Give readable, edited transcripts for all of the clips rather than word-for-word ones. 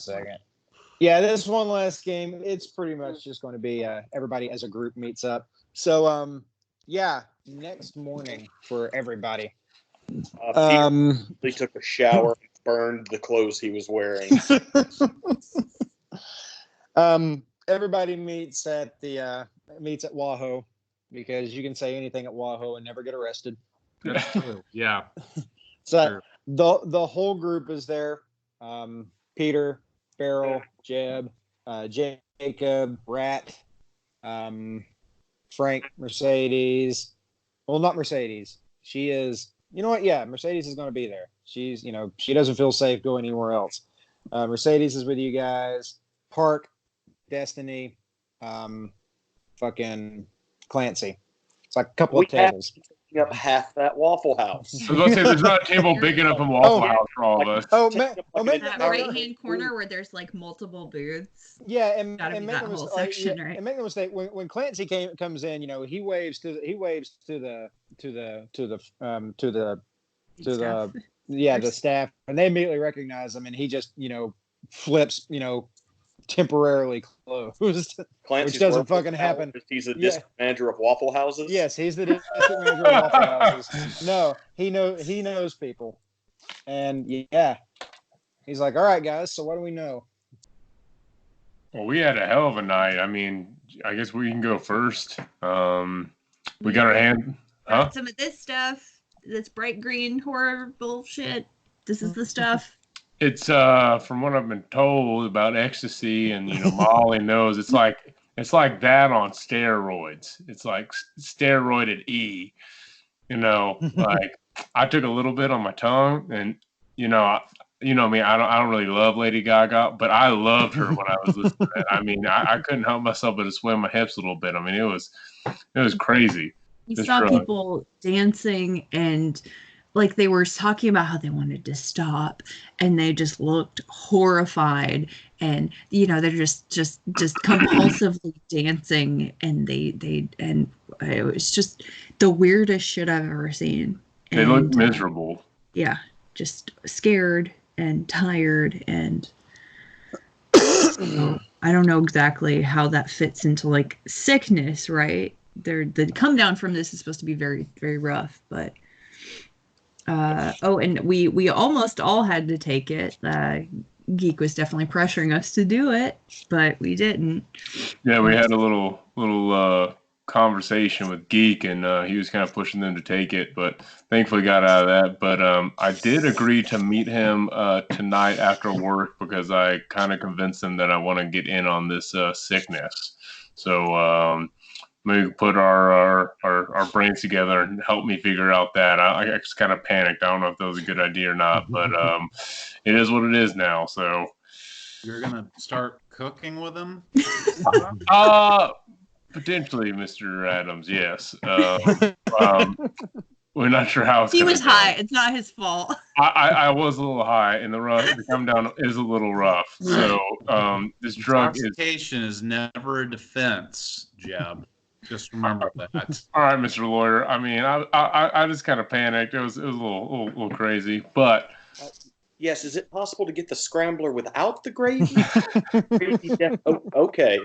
second. Yeah, this one last game, it's pretty much just going to be everybody as a group meets up. So, yeah, next morning for everybody. He took a shower and burned the clothes he was wearing. Everybody meets at Wahoo because you can say anything at Wahoo and never get arrested. That's true. Yeah. So the whole group is there. Peter, Beryl, Jeb, Jakob, Rat, Frank, Mercedes. Well, not Mercedes. She is. You know what? Yeah, Mercedes is going to be there. She's. She doesn't feel safe going anywhere else. Mercedes is with you guys. Park, Destiny, fucking Clancy. It's like a couple of tables. Up half that Waffle House. I was going to say, there's not a table big enough in Waffle House for all of us. That right-hand corner where there's like multiple booths. Yeah, and make no mistake. When Clancy comes in, he waves to the staff, and they immediately recognize him, and he just flips temporarily closed, which doesn't fucking happen. He's a district manager of Waffle Houses. Yes, he's the district manager of Waffle Houses. No, he knows people, and yeah, he's like, all right, guys. So what do we know? Well, we had a hell of a night. I mean, I guess we can go first. We got our hand. Huh? Some of this stuff, this bright green horror bullshit. This is the stuff. It's from what I've been told about ecstasy, and Molly knows it's like that on steroids. It's like steroided E. Like I took a little bit on my tongue, and me, I don't really love Lady Gaga, but I loved her when I was listening to that. I mean, I couldn't help myself but to sway my hips a little bit. I mean, it was crazy. You saw people dancing and like they were talking about how they wanted to stop, and they just looked horrified, and they're just compulsively dancing, and and it was just the weirdest shit I've ever seen. They looked miserable. Yeah, just scared and tired, and I don't know exactly how that fits into like sickness, right? The come down from this is supposed to be very, very rough, but and we almost all had to take it. Geek was definitely pressuring us to do it, but we didn't. Yeah, we had a little conversation with Geek, and he was kind of pushing them to take it, but thankfully got out of that. But I did agree to meet him tonight after work because I kind of convinced him that I want to get in on this sickness. So maybe put our brains together and help me figure out that. I just kind of panicked. I don't know if that was a good idea or not, but it is what it is now. So you're gonna start cooking with him? Potentially, Mr. Adams. Yes. We're not sure how he was high. It's not his fault. I was a little high, and the come down is a little rough. So this drug is never a defense, Jeb. Just remember that. All right, Mr. Lawyer. I mean, I just kind of panicked. It was a little crazy, but yes. Is it possible to get the scrambler without the gravy? Okay.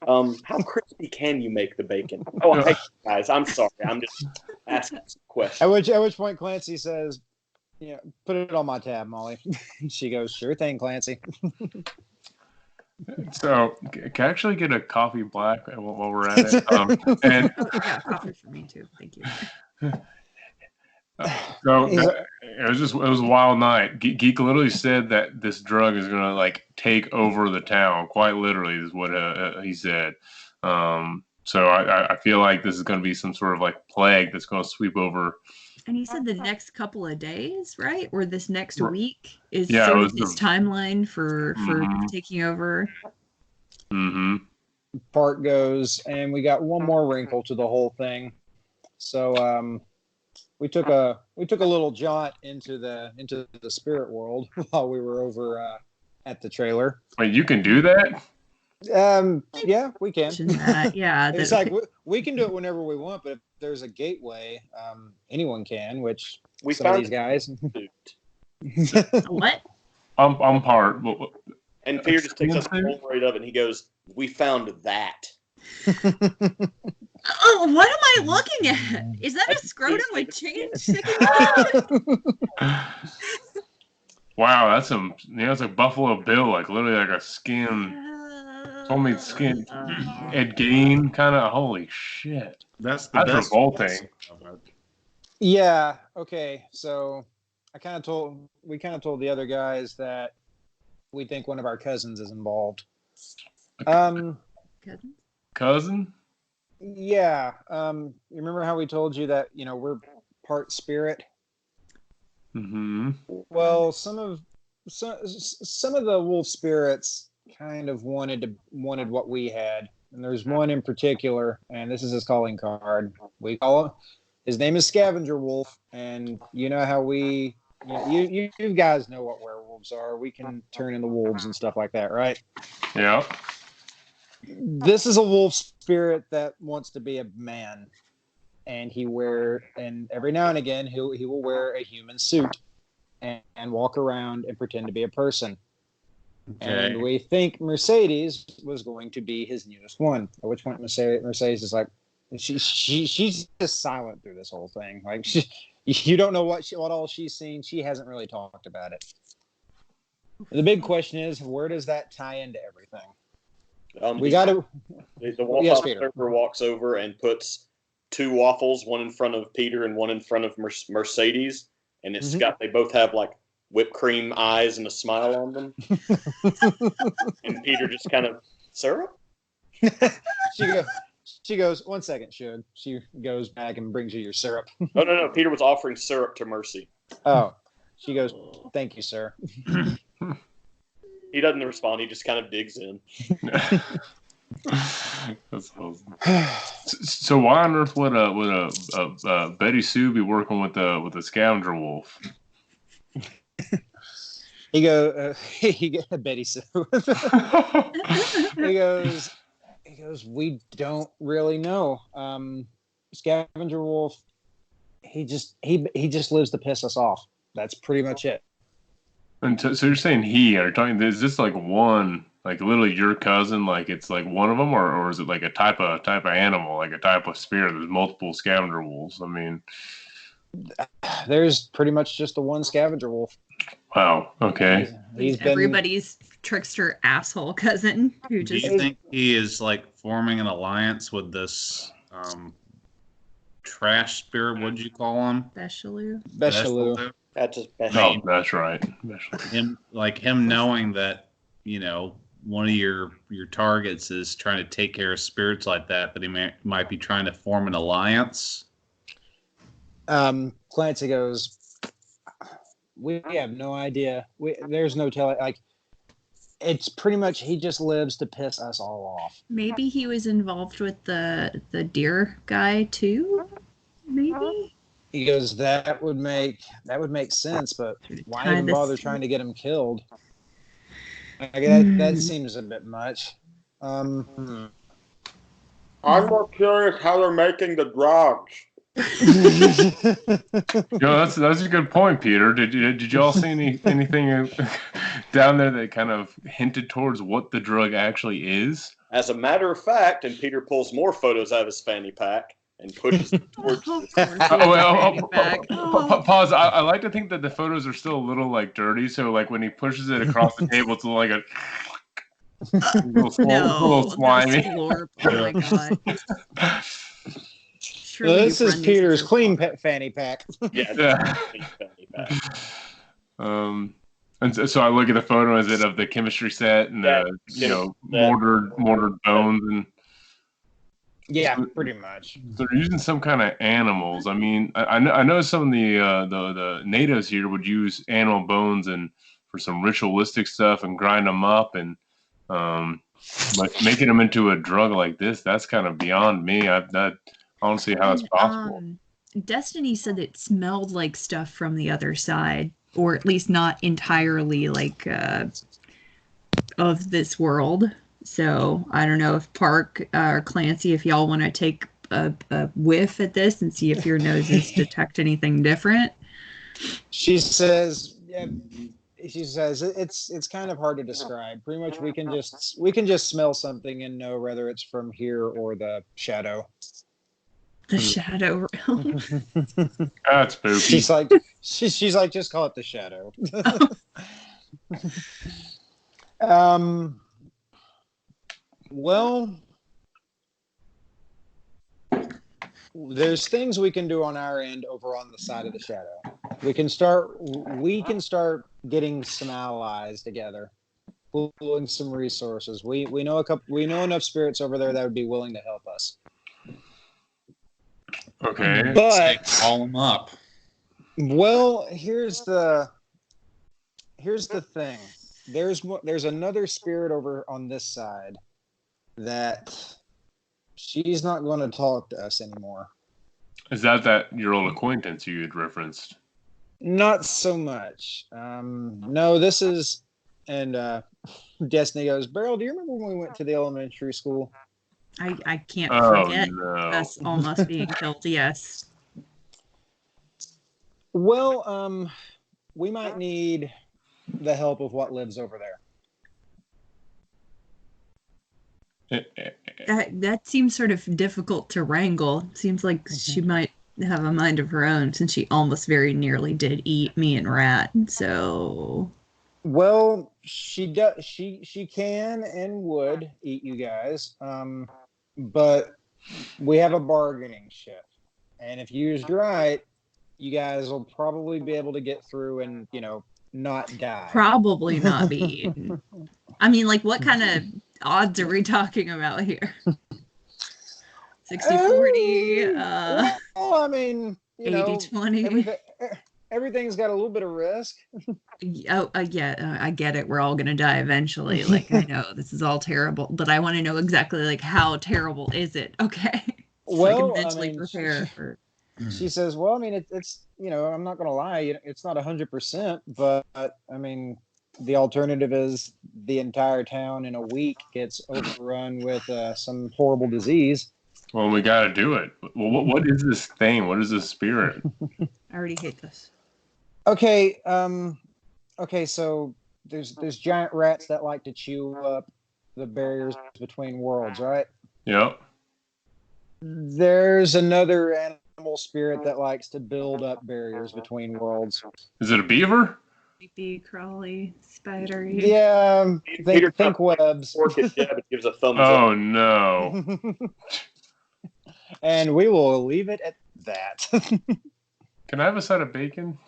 How crispy can you make the bacon? Oh, hey, guys, I'm sorry. I'm just asking some questions. At which point Clancy says, put it on my tab, Molly. She goes, sure thing, Clancy. So, can I actually get a coffee black while we're at it? And yeah, coffee for me too. Thank you. So it was a wild night. Geek literally said that this drug is gonna like take over the town. Quite literally is what he said. So I feel like this is gonna be some sort of like plague that's gonna sweep over. And he said the next couple of days, right? Or this next week is sort of his timeline for taking over. Mm-hmm. Part goes, and we got one more wrinkle to the whole thing. So we took a little jaunt into the spirit world while we were over at the trailer. Wait, you can do that? Yeah, we can. Yeah, it's like we can do it whenever we want, but if there's a gateway, anyone can. Which we some found of these guys. What? I'm part. And Peter just takes up the Polaroid of it and he goes, "We found that." Oh, what am I looking at? Is that a scrotum with change sticking out? Wow, that's it's like Buffalo Bill, like literally like a skin. Homemade skin. Ed Gein, kind of. Holy shit. That's the best. Revolting. Yeah. Okay. So we kind of told the other guys that we think one of our cousins is involved. Cousin? Yeah. You remember how we told you that, we're part spirit? Mm-hmm. Well, some of the wolf spirits kind of wanted what we had, and there's one in particular, and this is his calling card. We call him. His name is Scavenger Wolf, and you know how you guys know what werewolves are. We can turn into wolves and stuff like that, right? Yeah. This is a wolf spirit that wants to be a man. And every now and again he will wear a human suit and walk around and pretend to be a person. Okay. And we think Mercedes was going to be his newest one. At which point Mercedes is like, she's just silent through this whole thing. Like you don't know what all she's seen. She hasn't really talked about it. The big question is, where does that tie into everything? We got to. The Waffle House server walks over and puts 2 waffles, one in front of Peter and one in front of Mercedes, and it's they both have like whipped cream eyes and a smile on them. And Peter just kind of, syrup? She goes, 1 second, Shug. She goes back and brings you your syrup. No. Peter was offering syrup to Mercy. Oh. She goes, thank you, sir. He doesn't respond. He just kind of digs in. That's awesome. So why on earth would a Betty Sue be working with a scavenger wolf? He goes, Betty Sue. He goes, we don't really know. Scavenger wolf, he just lives to piss us off. That's pretty much it. And so you're saying is this like one, like literally your cousin, like it's like one of them, or is it like a type of animal, like a type of spirit? There's multiple scavenger wolves. I mean, there's pretty much just the one scavenger wolf. Wow. Okay. He's everybody's trickster asshole cousin who just. Do you think he is like forming an alliance with this trash spirit? What'd you call him? Beshaloo. That's just Oh, that's right. Him knowing that, one of your targets is trying to take care of spirits like that, but he might be trying to form an alliance. Clancy goes, we have no idea. There's no telling. Like, it's pretty much he just lives to piss us all off. Maybe he was involved with the deer guy too. Maybe. He goes, that would make sense, but why even bother trying to get him killed? That seems a bit much. I'm more curious how they're making the drugs. That's a good point, Peter. Did you all see anything down there that kind of hinted towards what the drug actually is? As a matter of fact, and Peter pulls more photos out of his fanny pack and pushes them towards pause. I like to think that the photos are still a little like dirty, so like when he pushes it across the table, it's like a little slimy. Oh my god. This is Peter's clean fanny pack. Yeah. And so I look at the photo. Is it of the chemistry set and the mortared bones and. Yeah, pretty much. They're using some kind of animals. I mean, I know some of the natives here would use animal bones and for some ritualistic stuff and grind them up and but making them into a drug like that's kind of beyond me. I don't see how it's possible. Destiny said it smelled like stuff from the other side, or at least not entirely like of this world. So I don't know if Park or Clancy, if y'all want to take a whiff at this and see if your noses detect anything different. She says, yeah, she says it's kind of hard to describe. Pretty much, we can just smell something and know whether it's from here or the shadow. The shadow realm. That's spooky. She's like, just call it the shadow. Well, there's things we can do on our end over on the side of the shadow. We can start getting some allies together, pooling some resources. We know enough spirits over there that would be willing to help us. Okay. But call them up. Well, here's the thing. There's another spirit over on this side that she's not going to talk to us anymore. Is that your old acquaintance you had referenced? Not so much. No, this is, and Destiny goes, Beryl, do you remember when we went to the elementary school? I can't forget us No. almost being killed. Yes. Well, we might need the help of what lives over there. That seems sort of difficult to wrangle. Seems like she might have a mind of her own, since she almost very nearly did eat me and Rat. So, well, she does. She can and would eat you guys. But we have a bargaining chip, and if used right, you guys will probably be able to get through and not die. probably not be eaten. I mean, like, what kind of odds are we talking about here? 60-40, well, I mean, 80-20. Everything's got a little bit of risk. Yeah, I get it. We're all gonna die eventually. Like, I know this is all terrible, but I want to know exactly, like, how terrible is it? Okay. So I can mentally prepare for. She says, "Well, I mean, it's I'm not gonna lie, it's not 100%, but I mean, the alternative is the entire town in a week gets overrun with some horrible disease." Well, we got to do it. Well, what is this thing? What is this spirit? I already hate this. Okay, so there's giant rats that like to chew up the barriers between worlds, right? Yep. There's another animal spirit that likes to build up barriers between worlds. Is it a beaver? Creepy, crawly, spidery. Yeah, think webs. It gives a thumbs up. Oh no. And we will leave it at that. Can I have a side of bacon?